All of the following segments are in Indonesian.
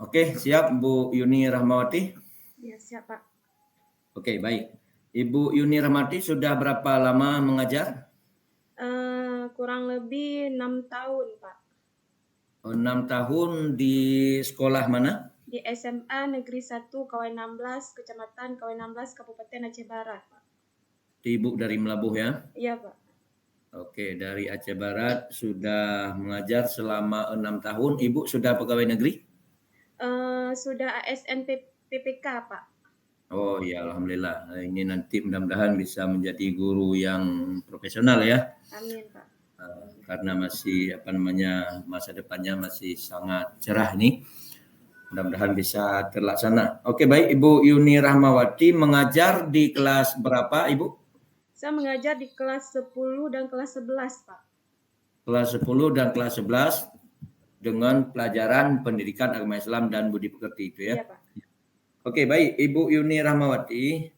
Oke, siap Bu Yuni Rahmawati? Ya, siap, Pak. Oke, baik. Ibu Yuni Rahmawati sudah berapa lama mengajar? Kurang lebih 6 tahun, Pak. 6 tahun di sekolah mana? Di SMA Negeri 1 KW 16, Kecamatan KW 16, Kabupaten Aceh Barat, Pak. Ibu dari Melabuh ya? Iya, Pak. Oke, dari Aceh Barat sudah mengajar selama 6 tahun. Ibu sudah pegawai negeri? Sudah ASN PPK, Pak. Oh ya, alhamdulillah. Ini nanti mudah-mudahan bisa menjadi guru yang profesional ya. Amin, Pak. Karena masih masa depannya masih sangat cerah nih. Mudah-mudahan bisa terlaksana. Oke, baik Ibu Yuni Rahmawati mengajar di kelas berapa, Ibu? Saya mengajar di kelas 10 dan kelas 11, Pak. Kelas 10 dan kelas 11 dengan pelajaran pendidikan agama Islam dan budi pekerti itu ya. Iya, Pak. Oke, baik Ibu Yuni Rahmawati.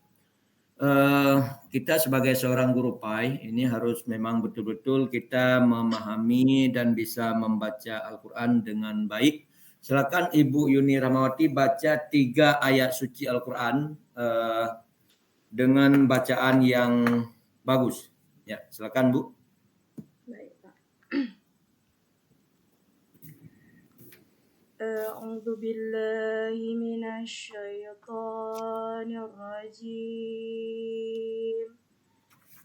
Kita sebagai seorang guru PAI ini harus memang betul-betul kita memahami dan bisa membaca Al-Quran dengan baik. Silakan Ibu Yuni Rahmawati baca 3 ayat suci Al-Quran dengan bacaan yang bagus. Ya, silakan Bu. Baik, Pak. A'udzu billahi minasyaitonir rajim.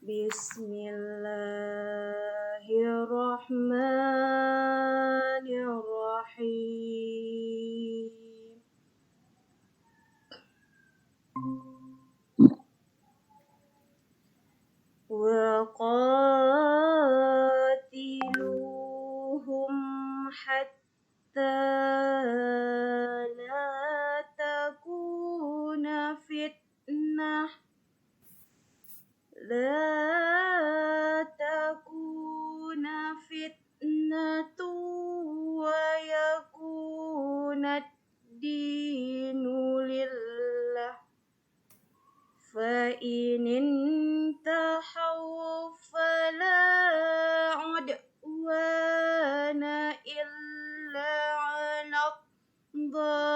Bismillahirrahmanirrahim. وقاتلوهم حتى لا تكون فتنة ويكون الدين لله فإن انتهوا فلا عدوان إلا على الظالمين.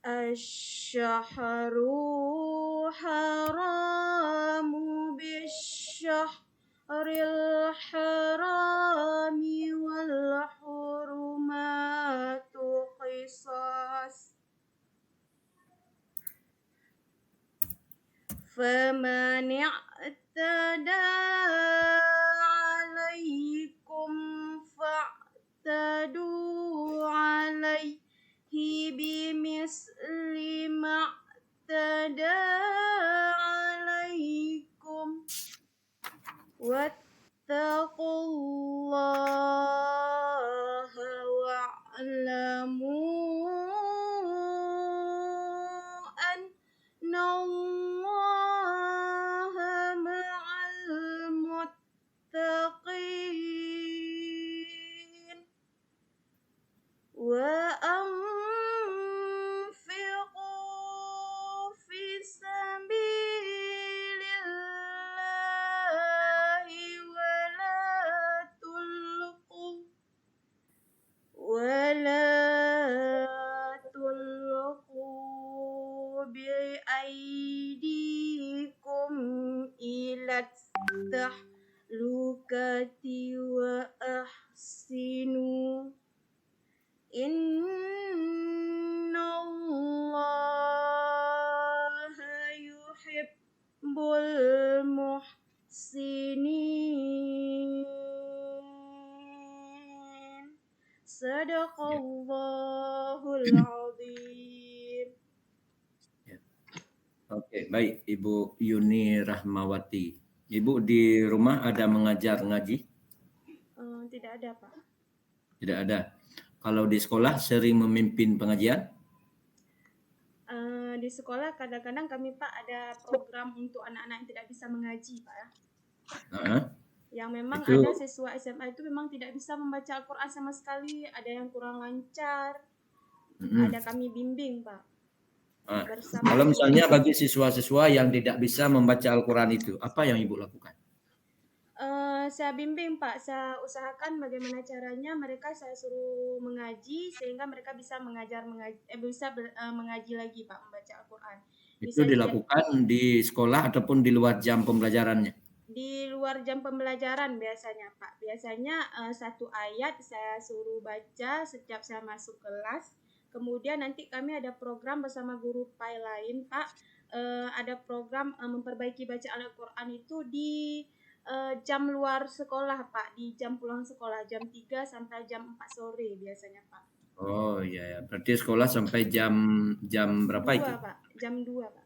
الشهر حرام بالشهر الحرام والحرمات قصاص فمن اعتدى عليكم فاعتدوا عليه بمثل ما اعتدى عليكم واتقوا الله واعلموا أن الله مع المتقين وأنفقوا في سبيل الله ولا تلقوا بأيديكم إلى التهلكة وأحسنوا إن الله يحب المحسنين. Sadaqallahul azim. Oke, baik Ibu Yuni Rahmawati. Ibu di rumah ada mengajar ngaji? Tidak ada, Pak. Tidak ada. Kalau di sekolah sering memimpin pengajian? Di sekolah kadang-kadang kami, Pak, ada program untuk anak-anak yang tidak bisa mengaji, Pak ya. Yang memang Itu, ada siswa SMA itu memang tidak bisa membaca Al-Quran sama sekali, ada yang kurang lancar, ada kami bimbing, Pak. Kalau misalnya bagi siswa-siswa yang tidak bisa membaca Al-Quran itu, apa yang Ibu lakukan? Saya bimbing Pak, saya usahakan bagaimana caranya mereka saya suruh mengaji sehingga mereka bisa mengaji lagi Pak, membaca Al-Quran. Itu dilakukan di sekolah ataupun di luar jam pembelajarannya? Di luar jam pembelajaran biasanya Pak. Biasanya satu ayat saya suruh baca setiap saya masuk kelas. Kemudian nanti kami ada program bersama guru PAI lain Pak. Ada program memperbaiki bacaan Al-Quran itu di jam luar sekolah Pak, di jam pulang sekolah jam 3 sampai jam 4 sore biasanya Pak. Oh iya, berarti sekolah sampai jam berapa 2, itu? Pak. Jam 2 Pak.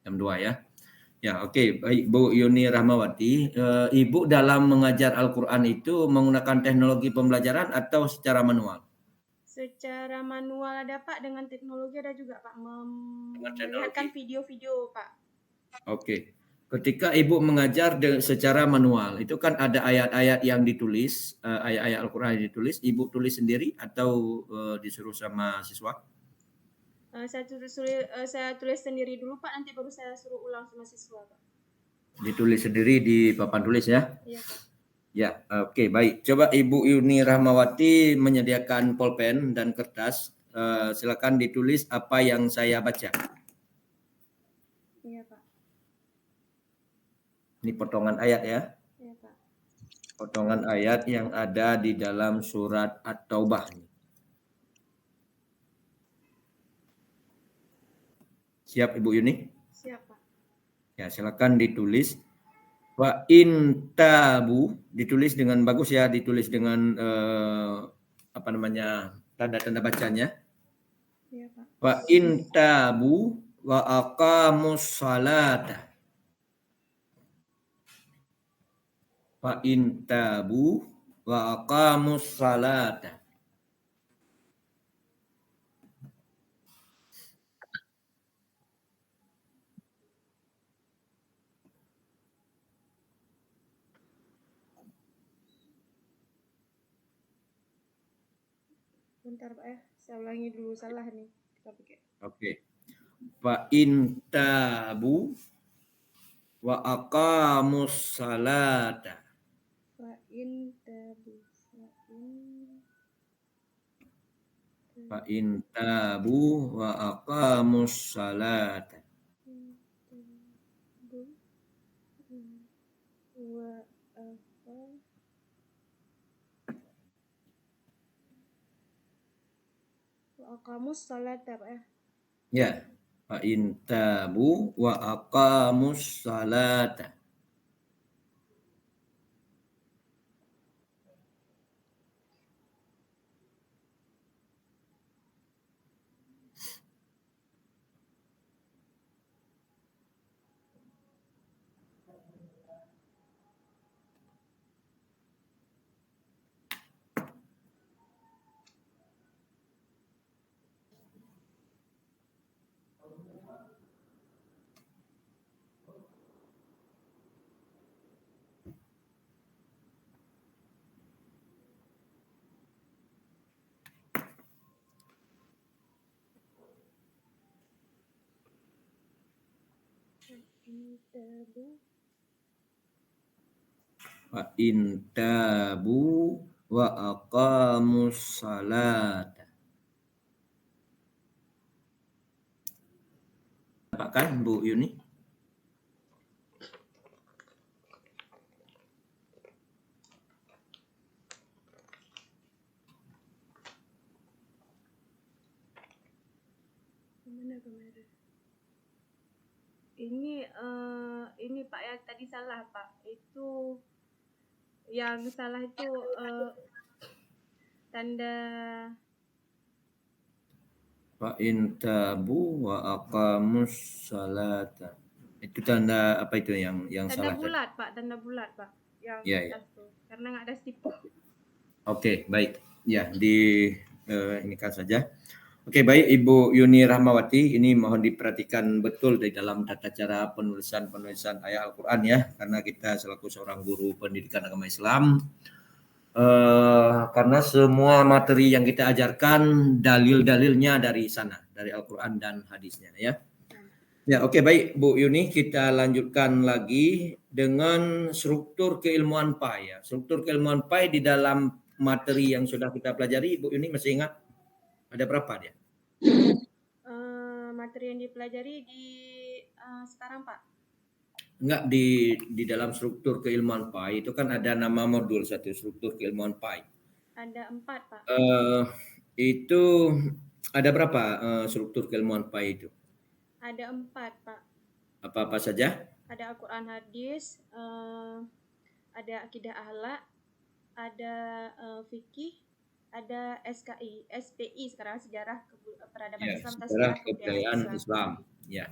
Jam 2 ya. Ya oke, baik Bu Yuni Rahmawati, Ibu dalam mengajar Al-Quran itu menggunakan teknologi pembelajaran atau secara manual? Secara manual ada Pak, dengan teknologi ada juga Pak, melihatkan video-video Pak. Oke. Ketika Ibu mengajar secara manual, itu kan ada ayat-ayat yang ditulis, ayat-ayat Al-Quran yang ditulis, Ibu tulis sendiri atau disuruh sama siswa? Saya tulis sendiri dulu Pak, nanti baru saya suruh ulang sama siswa Pak. Ditulis sendiri di papan tulis ya? Iya Pak. Ya, oke, baik. Coba Ibu Yuni Rahmawati menyediakan pulpen dan kertas. Silakan ditulis apa yang saya baca. Iya Pak. Ini potongan ayat ya. Iya Pak. Potongan ayat yang ada di dalam surat At-Taubah. Siap Ibu Yuni? Siap Pak. Ya, silakan ditulis. Wa in tabu, ditulis dengan bagus ya, ditulis dengan tanda-tanda bacanya. Iya Pak. Wa in tabu wa aqamus salata. Fa in tabu wa aqamus salata. Bentar Pak ya, saya ulangi dulu, salah nih. Oke. Fa in tabu wa aqamus salata. Fa in tabu wa aqamus salata. Wa aqamus salata Pak ya. Ya. Fa in tabu wa aqamus salata. Fa in tabu wa aqamus salata. Apakah Bu Yuni? Ini Pak ya, tadi salah Pak. Itu yang salah itu tanda Fa in tabu wa aqamus salata. Itu tanda apa itu yang tanda salah? Bulat Pak, tanda bulat Pak. Yang ya. Tuh, karena nggak ada stipuk. Oke, baik. Ya, ini kan saja. Oke, baik Ibu Yuni Rahmawati, ini mohon diperhatikan betul di dalam tata cara penulisan ayat Al-Quran ya, karena kita selaku seorang guru pendidikan agama Islam, karena semua materi yang kita ajarkan dalil-dalilnya dari sana, dari Al-Quran dan hadisnya ya. Ya, oke, baik Bu Yuni, kita lanjutkan lagi dengan struktur keilmuan PAI ya. Struktur keilmuan PAI di dalam materi yang sudah kita pelajari, Bu Yuni masih ingat ada berapa dia? Materi yang dipelajari di sekarang Pak? Enggak, di dalam struktur keilmuan PAI itu kan ada nama modul satu, struktur keilmuan PAI. Ada 4 Pak. Itu ada berapa struktur keilmuan PAI itu? Ada 4 Pak. Apa-apa saja? Ada Al-Quran hadis, ada akidah akhlak, ada fikih, ada SPI sekarang sejarah peradaban Ya, Islam atau sejarah sejarah kebudayaan Islam. Islam. Ya.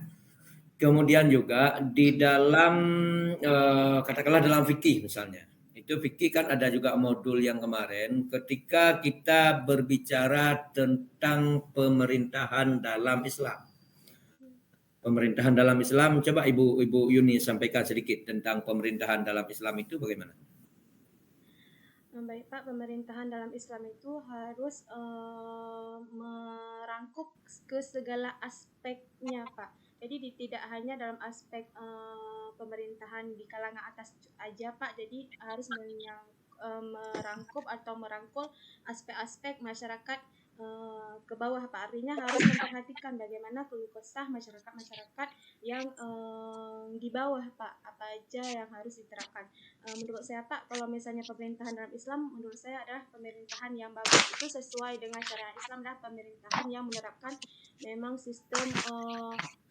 Kemudian juga di dalam katakanlah dalam fikih misalnya. Itu fikih kan ada juga modul yang kemarin ketika kita berbicara tentang pemerintahan dalam Islam. Pemerintahan dalam Islam, coba Ibu Yuni sampaikan sedikit tentang pemerintahan dalam Islam itu bagaimana? Baik Pak, pemerintahan dalam Islam itu harus merangkup ke segala aspeknya Pak. Jadi tidak hanya dalam aspek pemerintahan di kalangan atas aja Pak, jadi harus merangkup atau merangkul aspek-aspek masyarakat ke bawah Pak. Artinya harus memperhatikan bagaimana keluh kesah masyarakat yang di bawah Pak, apa aja yang harus diterapkan. Menurut saya Pak, kalau misalnya pemerintahan dalam Islam, menurut saya adalah pemerintahan yang bagus. Itu sesuai dengan syariat Islam, adalah pemerintahan yang menerapkan memang sistem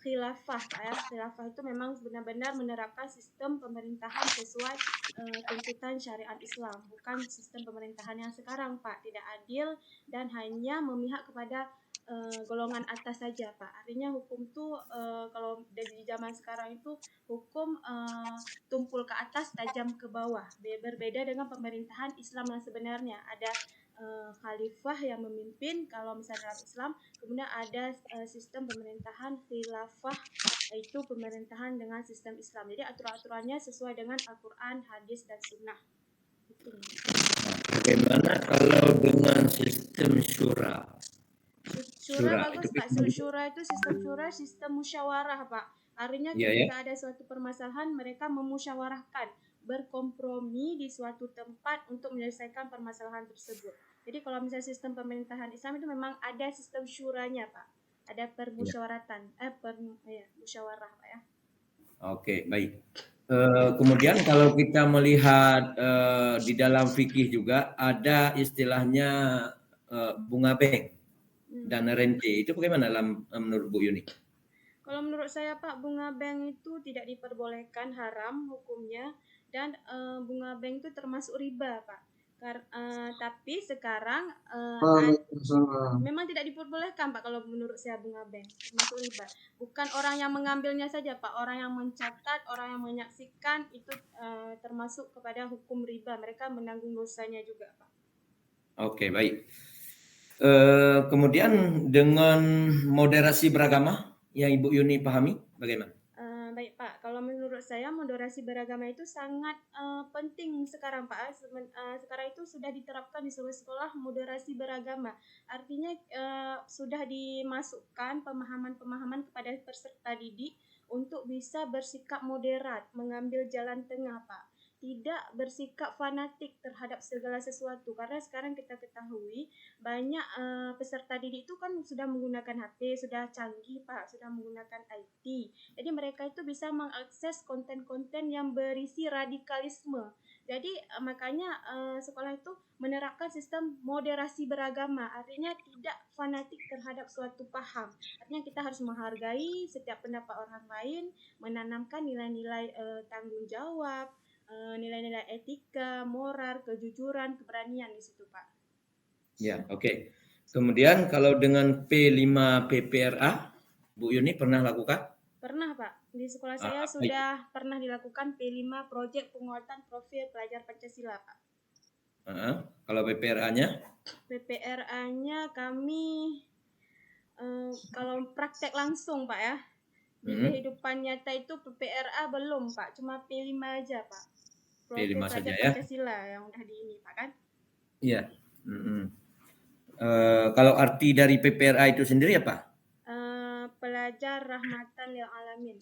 khilafah Pak ya. Khilafah itu memang benar-benar menerapkan sistem pemerintahan sesuai tuntutan syariat Islam, bukan sistem pemerintahan yang sekarang Pak, tidak adil dan hanya memihak kepada golongan atas saja Pak. Artinya hukum tuh kalau dari zaman sekarang itu hukum tumpul ke atas tajam ke bawah. Berbeda dengan pemerintahan Islam yang sebenarnya ada khalifah yang memimpin kalau misalnya dalam Islam, kemudian ada sistem pemerintahan khilafah, yaitu pemerintahan dengan sistem Islam. Jadi aturan-aturannya sesuai dengan Al-Quran, hadis dan sunnah. Bagaimana kalau dengan sistem syura? Syura bagus Pak. Syura itu sistem musyawarah Pak. Artinya ketika ada suatu permasalahan, mereka memusyawarahkan, berkompromi di suatu tempat untuk menyelesaikan permasalahan tersebut. Jadi kalau misalnya sistem pemerintahan Islam itu memang ada sistem syuranya Pak. Ada permusyawaratan, musyawarah Pak ya. Oke, baik. Kemudian kalau kita melihat di dalam fikih juga ada istilahnya bunga bank dan rente. Itu bagaimana menurut Bu Yuni? Kalau menurut saya Pak, bunga bank itu tidak diperbolehkan, haram hukumnya, dan bunga bank itu termasuk riba Pak. Tapi sekarang memang tidak diperbolehkan Pak kalau menurut saya bunga bank termasuk riba. Bukan orang yang mengambilnya saja Pak, orang yang mencatat, orang yang menyaksikan itu termasuk kepada hukum riba. Mereka menanggung dosanya juga Pak. Oke, baik. Kemudian dengan moderasi beragama yang Ibu Yuni pahami bagaimana? Baik Pak, kalau menurut saya moderasi beragama itu sangat penting sekarang Pak. Sekarang itu sudah diterapkan di seluruh sekolah moderasi beragama. Artinya sudah dimasukkan pemahaman-pemahaman kepada peserta didik untuk bisa bersikap moderat, mengambil jalan tengah Pak. Tidak bersikap fanatik terhadap segala sesuatu, karena sekarang kita ketahui banyak peserta didik itu kan sudah menggunakan HP, sudah canggih Pak, sudah menggunakan IT. Jadi mereka itu bisa mengakses konten-konten yang berisi radikalisme. Jadi makanya sekolah itu menerapkan sistem moderasi beragama, artinya tidak fanatik terhadap suatu paham. Artinya kita harus menghargai setiap pendapat orang lain, menanamkan nilai-nilai tanggung jawab, nilai-nilai etika, moral, kejujuran, keberanian di situ Pak. Ya, oke. Kemudian kalau dengan P5 PPRA, Bu Yuni pernah lakukan? Pernah Pak. Di sekolah saya sudah pernah dilakukan P5 Proyek Penguatan Profil Pelajar Pancasila Pak. Kalau PPRA-nya? PPRA-nya kami kalau praktek langsung Pak ya. Di kehidupan nyata itu PPRA belum Pak, cuma P5 aja Pak. Profil P5 Pelajar saja ya. Pancasila yang udah di ini Pak kan? Iya. Kalau arti dari PPRA itu sendiri apa? belajar rahmatan lil alamin.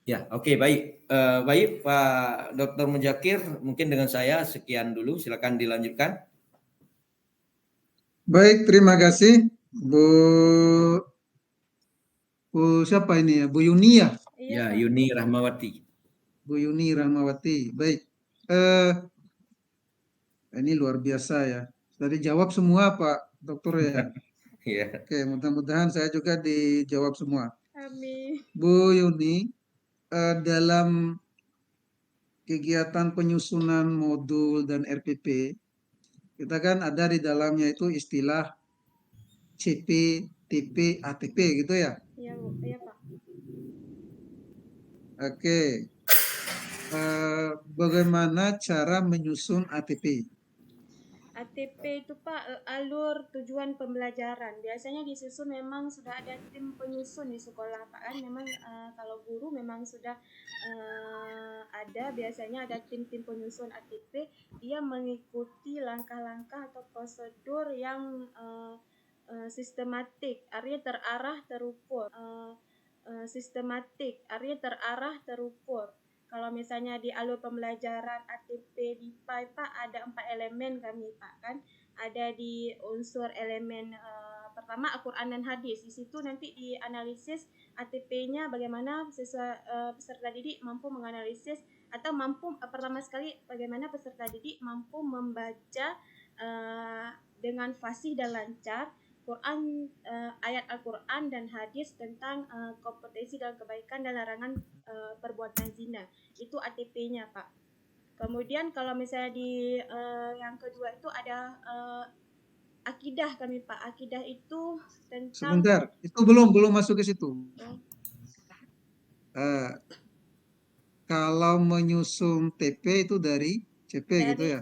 Ya, oke, baik. Baik, Pak Dr. Muzakir, mungkin dengan saya sekian dulu. Silakan dilanjutkan. Baik, terima kasih Bu siapa ini ya? Bu Yuni ya? Iya, Ya, Pak. Yuni Rahmawati. Bu Yuni Rahmawati. Baik. Eh ini luar biasa ya. Tadi jawab semua Pak Dokter ya. Ya. Oke, mudah-mudahan saya juga dijawab semua. Amin. Bu Yuni, dalam kegiatan penyusunan modul dan RPP, kita kan ada di dalamnya itu istilah CP, TP, ATP gitu ya. Iya, Bu. Iya, Pak. Oke, bagaimana cara menyusun ATP? ATP itu Pak alur tujuan pembelajaran. Biasanya disusun memang sudah ada tim penyusun di sekolah Pak kan. Memang kalau guru memang sudah ada biasanya ada tim-tim penyusun ATP. Dia mengikuti langkah-langkah atau prosedur yang sistematik, artinya terarah, terukur. Sistematik, artinya terarah, terukur. Kalau misalnya di alur pembelajaran ATP di PAI Pak ada 4 elemen kami Pak kan. Ada di unsur elemen pertama Al-Quran dan hadis. Di situ nanti dianalisis ATP-nya bagaimana siswa peserta didik mampu menganalisis atau mampu pertama sekali bagaimana peserta didik mampu membaca dengan fasih dan lancar Quran, ayat Al-Quran dan hadis tentang kompetensi dan kebaikan dan larangan perbuatan zina. Itu ATP-nya, Pak. Kemudian kalau misalnya di yang kedua itu ada akidah kami, Pak. Akidah itu tentang Sebentar, itu belum masuk ke situ. Kalau menyusun TP itu dari CP gitu ya?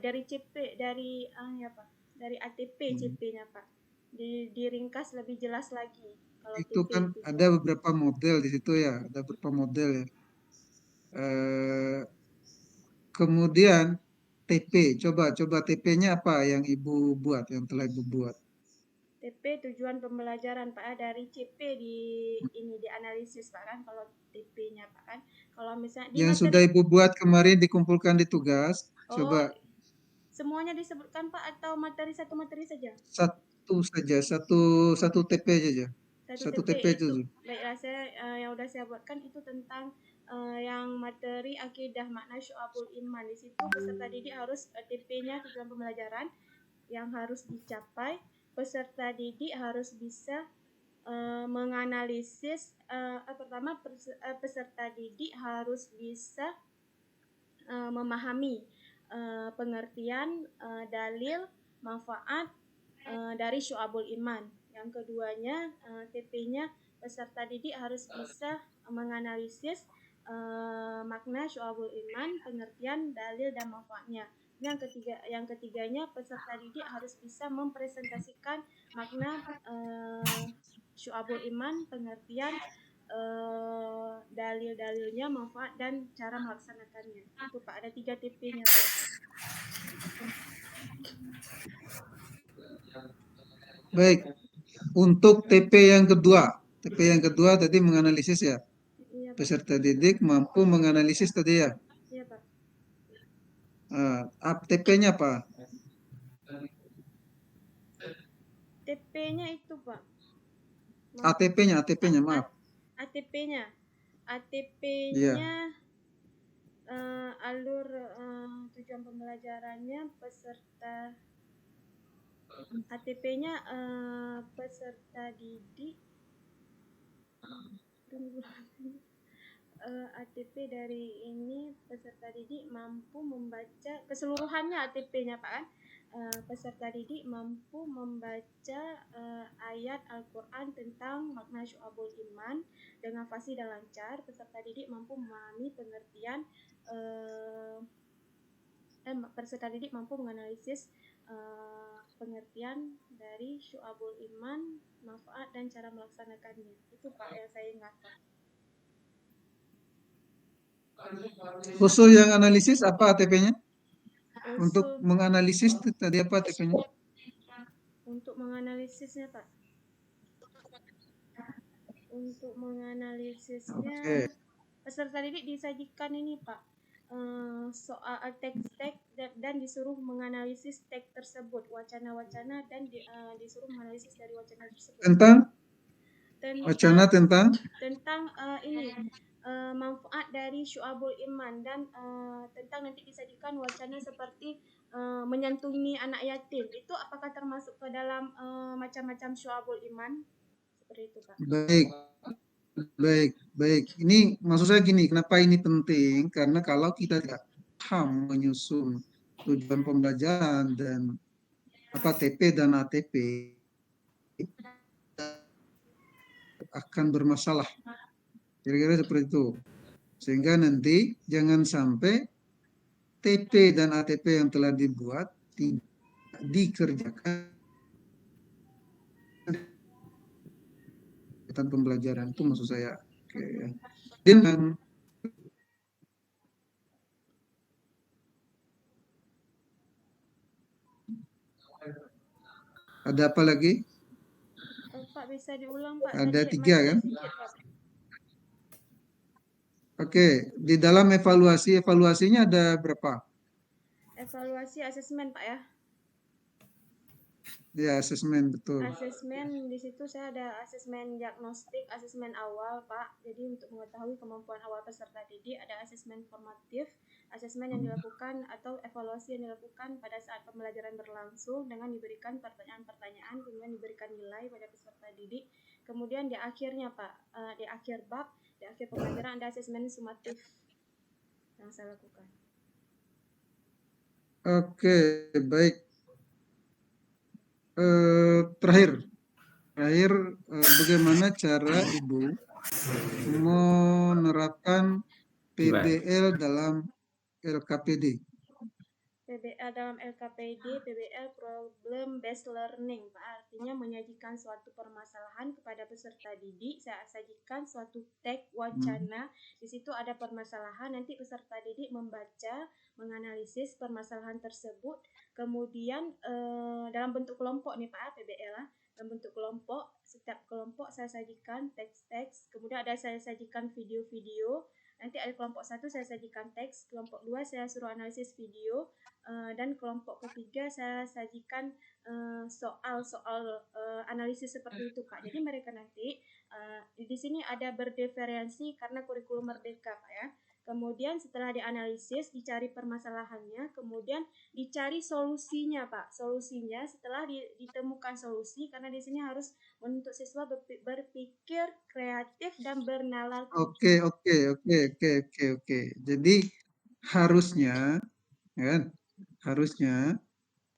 Dari CP, ya Pak. Dari ATP CP-nya, Pak. Diringkas lebih jelas lagi. Kalau Itu TP kan itu, ada beberapa model di situ ya, ada beberapa model ya. Kemudian TP, coba TP-nya apa yang Ibu buat, yang telah Ibu buat? TP tujuan pembelajaran Pak dari CP ini dianalisis Pak kan kalau TP-nya Pak kan. Kalau misalnya di Yang materi sudah Ibu buat kemarin dikumpulkan di tugas, coba semuanya disebutkan Pak atau materi saja? satu saja, satu TP saja. Satu TP itu. Baiklah saya yang udah saya buatkan itu tentang yang materi akidah makna syu'abul iman. Di situ peserta didik harus TP-nya tujuan pembelajaran yang harus dicapai. Peserta didik harus bisa menganalisis pertama peserta didik harus bisa memahami pengertian dalil manfaat dari syu'abul iman. Yang keduanya TP-nya peserta didik harus bisa menganalisis makna syu'abul iman, pengertian dalil dan manfaatnya. Yang ketiganya peserta didik harus bisa mempresentasikan makna syu'abul iman, pengertian dalil-dalilnya, manfaat dan cara melaksanakannya. Itu Pak, ada 3 TP-nya Pak. Baik, untuk TP yang kedua tadi menganalisis ya. Iya, Pak. Peserta didik mampu menganalisis tadi ya. Iya, Pak. TP-nya apa? TP-nya itu, Pak. ATP-nya, maaf. ATP-nya Iya. Alur tujuan pembelajarannya peserta ATP-nya peserta didik ATP dari ini peserta didik mampu membaca keseluruhannya ATP-nya Pak kan. Peserta didik mampu membaca ayat Al-Quran tentang makna syu'abul iman dengan fasih dan lancar. Peserta didik mampu memahami pengertian peserta didik mampu menganalisis pengertian dari syu'abul iman, manfaat dan cara melaksanakannya. Itu Pak yang saya ingat Pak. Khusus yang analisis apa ATP-nya? Untuk menganalisis tadi apa ATP-nya? Untuk menganalisisnya Pak. Untuk Oke. menganalisisnya, peserta didik disajikan ini Pak, soal teks-teks dan disuruh menganalisis teks tersebut, wacana-wacana, dan disuruh menganalisis dari wacana tersebut. Tentang wacana Tentang tentang ini manfaat dari Syu'abul Iman, dan tentang nanti disajikan wacana seperti menyantuni anak yatim. Itu apakah termasuk ke dalam macam-macam Syu'abul Iman? Seperti itu Pak. baik. Ini maksud saya gini, kenapa ini penting? Karena kalau kita tidak paham menyusun tujuan pembelajaran dan TP dan ATP akan bermasalah. Kira-kira seperti itu. Sehingga nanti jangan sampai TP dan ATP yang telah dibuat tidak dikerjakan tentang pembelajaran, itu maksud saya. Oke. Dan ada apa lagi? Pak bisa diulang Pak? Ada Tadi 3 kan? sedikit, Pak. Oke, di dalam evaluasinya ada berapa? Evaluasi asesmen Pak ya. Ya, asesmen, betul. Asesmen di situ saya ada asesmen diagnostik, asesmen awal Pak. Jadi untuk mengetahui kemampuan awal peserta didik ada asesmen formatif, asesmen yang dilakukan atau evaluasi yang dilakukan pada saat pembelajaran berlangsung dengan diberikan pertanyaan-pertanyaan, kemudian diberikan nilai pada peserta didik. Kemudian di akhirnya Pak, di akhir bab, di akhir pembelajaran ada asesmen sumatif yang saya lakukan. Oke, baik. Terakhir, bagaimana cara Ibu menerapkan PBL dalam LKPD? PBL dalam LKPD, PBL Problem Based Learning, Pak. Artinya menyajikan suatu permasalahan kepada peserta didik. Saya sajikan suatu teks wacana. Di situ ada permasalahan. Nanti peserta didik membaca, menganalisis permasalahan tersebut. Kemudian dalam bentuk kelompok nih Pak, PBL dalam bentuk kelompok. Setiap kelompok saya sajikan teks-teks. Kemudian ada saya sajikan video-video. Nanti ada kelompok 1 saya sajikan teks, kelompok 2 saya suruh analisis video, dan kelompok ketiga saya sajikan soal-soal analisis seperti itu Pak. Jadi mereka nanti di sini ada berdiferensi karena kurikulum merdeka Pak ya. Kemudian setelah dianalisis, dicari permasalahannya, kemudian dicari solusinya Pak. Solusinya setelah ditemukan solusi, karena di sini harus menuntut siswa berpikir kreatif dan bernalar. Oke. Jadi harusnya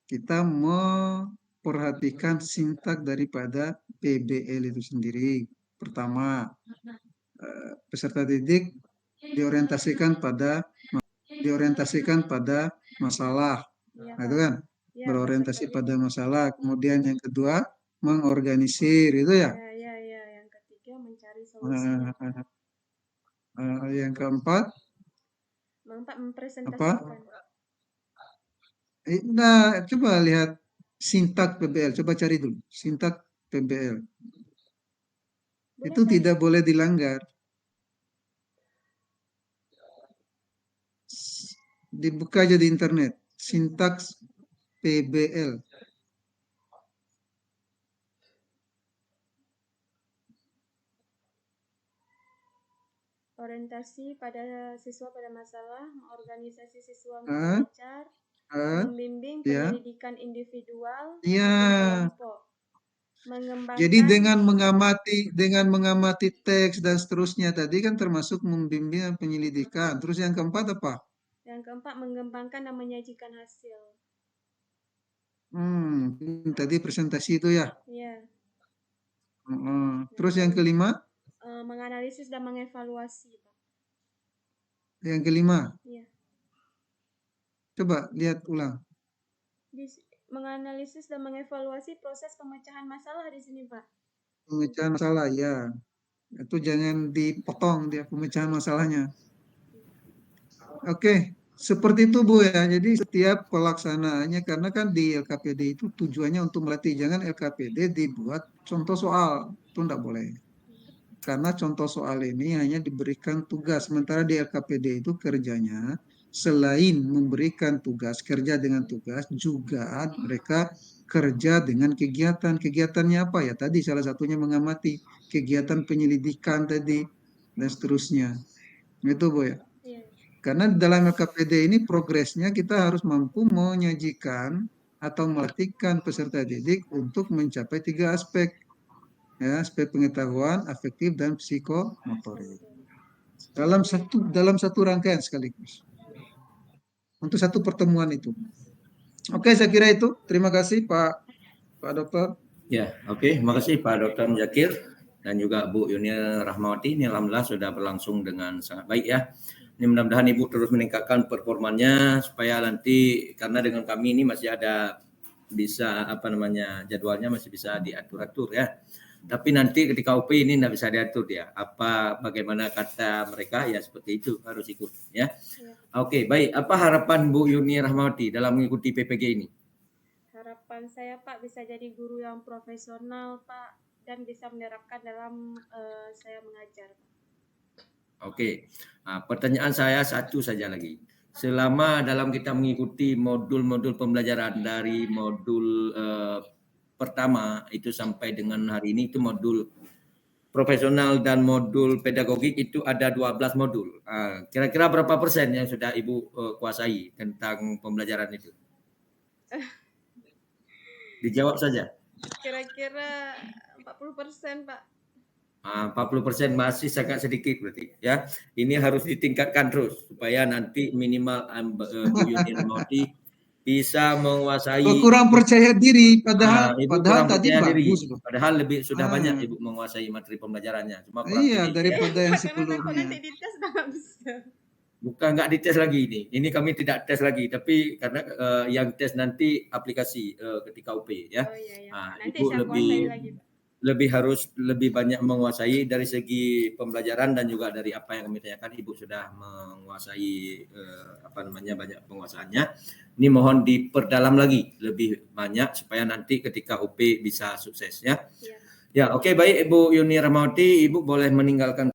kita memperhatikan sintak daripada PBL itu sendiri. Pertama, peserta didik diorientasikan pada masalah, itu kan? Berorientasi pada masalah. Kemudian yang kedua, mengorganisir, itu ya. Yang ketiga mencari solusi. Yang keempat, mempresentasikan. Nah, coba lihat sintak PBL. Coba cari dulu sintak PBL. Itu tidak boleh dilanggar. Dibuka aja di internet. Sintaks PBL. Orientasi pada siswa pada masalah, organisasi siswa belajar, membimbing penyelidikan individual maupun kelompok. Jadi dengan mengamati teks dan seterusnya tadi kan termasuk membimbing penyelidikan. Terus yang keempat apa? Yang keempat mengembangkan dan menyajikan hasil. Tadi presentasi itu ya? Iya. Terus yang kelima? Menganalisis dan mengevaluasi, Pak. Yang kelima? Iya. Coba lihat ulang. Menganalisis dan mengevaluasi proses pemecahan masalah di sini, Pak. Pemecahan masalah, ya. Itu jangan dipotong dia pemecahan masalahnya. Oke, seperti itu Bu ya. Jadi setiap pelaksanaannya, karena kan di LKPD itu tujuannya untuk melatih. Jangan LKPD dibuat contoh soal, itu enggak boleh. Karena contoh soal ini hanya diberikan tugas, sementara di LKPD itu kerjanya selain memberikan tugas, kerja dengan tugas, juga mereka kerja dengan kegiatan. Kegiatannya apa ya? Tadi salah satunya mengamati kegiatan penyelidikan tadi, dan seterusnya. Itu Bu ya. Iya. Karena dalam LKPD ini progresnya kita harus mampu menyajikan atau melatihkan peserta didik untuk mencapai 3 aspek. Ya, aspek pengetahuan, afektif, dan psikomotorik. Dalam satu rangkaian sekaligus. Untuk satu pertemuan itu. Oke, saya kira itu. Terima kasih Pak Dokter. Ya, oke. Makasih Pak Dr. Muzakir dan juga Bu Yuni Rahmawati. Ini alhamdulillah sudah berlangsung dengan sangat baik ya. Ini mudah-mudahan Ibu terus meningkatkan performanya supaya nanti, karena dengan kami ini masih ada bisa jadwalnya masih bisa diatur-atur ya. Tapi nanti ketika UP ini tidak bisa diatur ya. Bagaimana kata mereka ya seperti itu harus ikut ya. Oke, baik. Apa harapan Bu Yuni Rahmawati dalam mengikuti PPG ini? Harapan saya Pak bisa jadi guru yang profesional Pak dan bisa menerapkan dalam saya mengajar. Oke. Nah, pertanyaan saya satu saja lagi. Selama dalam kita mengikuti modul-modul pembelajaran dari modul pertama itu sampai dengan hari ini, itu modul profesional dan modul pedagogik itu ada 12 modul. Kira-kira berapa persen yang sudah Ibu kuasai tentang pembelajaran itu? Dijawab saja. Kira-kira 40% Pak. 40% masih sangat sedikit berarti ya. Ini harus ditingkatkan terus supaya nanti minimal Bu Yuni Rahmawati bisa menguasai. Kurang percaya diri, padahal kurang tadi percaya bagus. diri. Padahal sudah banyak Ibu menguasai materi pembelajarannya. Cuma kurang iya, daripada yang sebelumnya. Kalau nanti dites nggak bisa. Bukan nggak dites lagi ini. Ini kami tidak tes lagi, tapi karena yang tes nanti aplikasi ketika UP ya. Oh iya, iya. Nanti Ibu saya kuasai lagi, Pak. harus lebih banyak menguasai dari segi pembelajaran dan juga dari apa yang kami tanyakan. Ibu sudah menguasai banyak penguasaannya. Ini mohon diperdalam lagi lebih banyak supaya nanti ketika UP bisa sukses ya. Ya, oke, baik Ibu Yuni Rahmawati, Ibu boleh meninggalkan